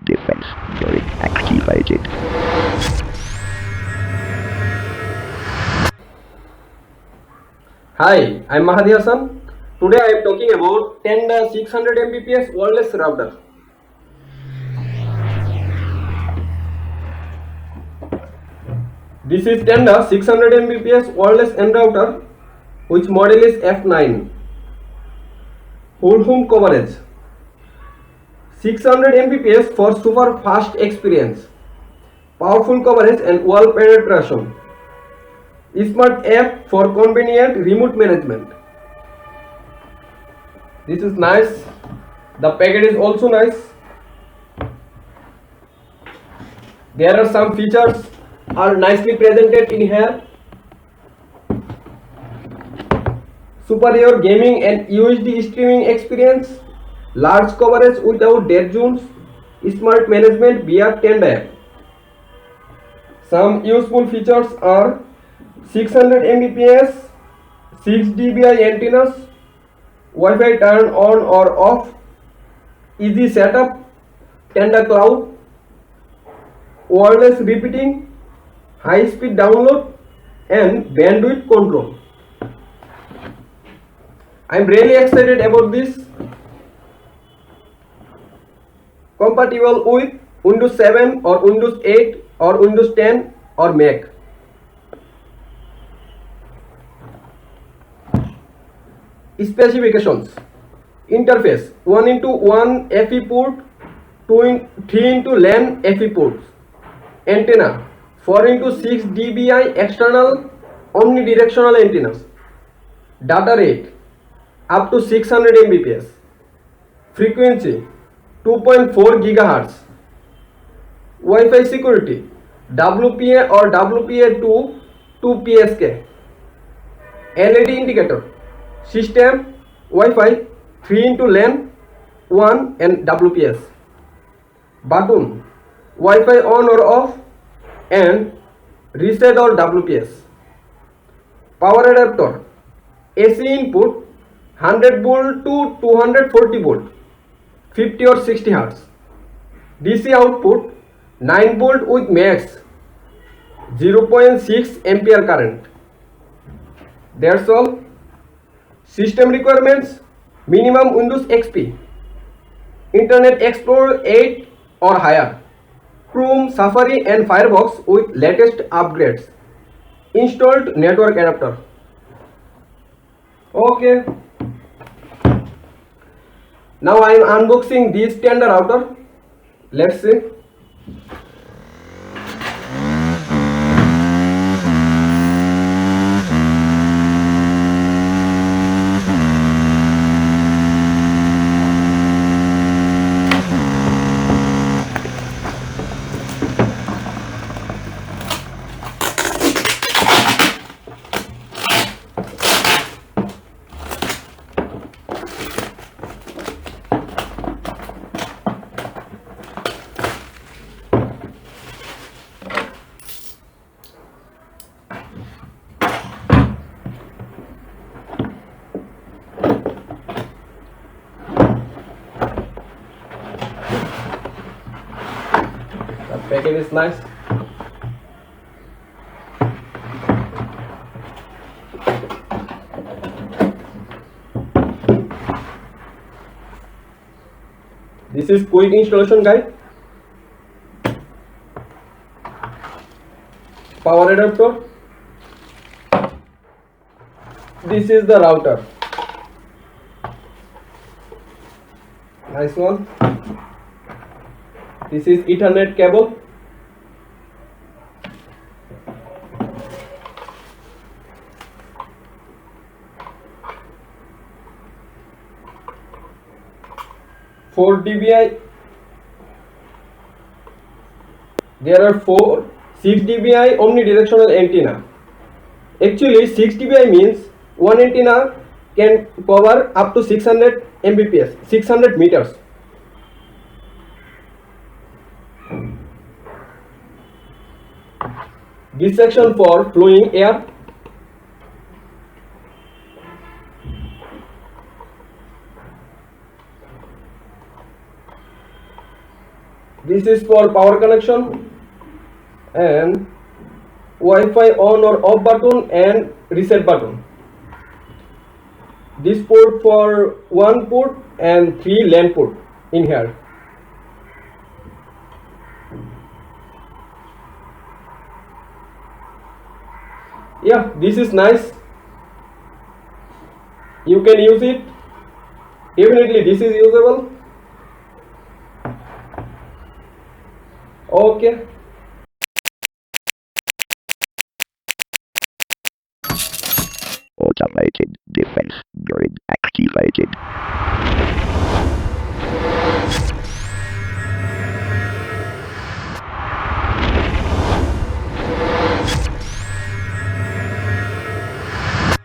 defense during activated. Hi, I'm Mahdy. Today I am talking about Tenda 600 Mbps wireless router. This is Tenda 600 Mbps wireless N router, which model is F9. Whole home coverage 600 Mbps for super fast experience, powerful coverage and wall penetration. Smart app for convenient remote management. This is nice. The packet is also nice. There are some features are nicely presented in here. Superior gaming and UHD streaming experience, large coverage without dead zones, smart management via Tenda app. Some useful features are 600 Mbps, 6 dBi antennas, Wi-Fi turn on or off, easy setup, Tenda cloud, wireless repeating, high speed download and bandwidth control. I am really excited about this. Compatible with Windows 7 or Windows 8 or Windows 10 or Mac. Specifications: interface 1x1 FE port, 3x LAN FE ports, antenna 4x6 dBi external omnidirectional antennas, data rate up to 600 Mbps, frequency 2.4 GHz, Wi-Fi security WPA or WPA-PSK, LED indicator, system Wi-Fi 3x LAN 1 and WPS, button Wi-Fi on or off and reset or WPS, power adapter AC input 100 volt to 240 volt 50 or 60 Hz, DC output 9 volt with max 0.6 ampere current. That's all. System requirements: minimum Windows XP, Internet Explorer 8 or higher, Chrome, Safari and Firefox with latest upgrades, installed network adapter. Okay. Now I am unboxing this Tenda router. Let's see. The package is nice. This is quick installation guide. Power adapter. This is the router. Nice one. This is Ethernet cable. Four dBi. There are 6 dBi omnidirectional antenna. Actually 6 dBi means one antenna can cover up to 600 Mbps, 600 meters. This section for flowing air. This is for power connection, and Wi-Fi on or off button and reset button. This port for WAN port and 3 LAN port in here. Yeah, this is nice. You can use it. Definitely this is usable. Okay.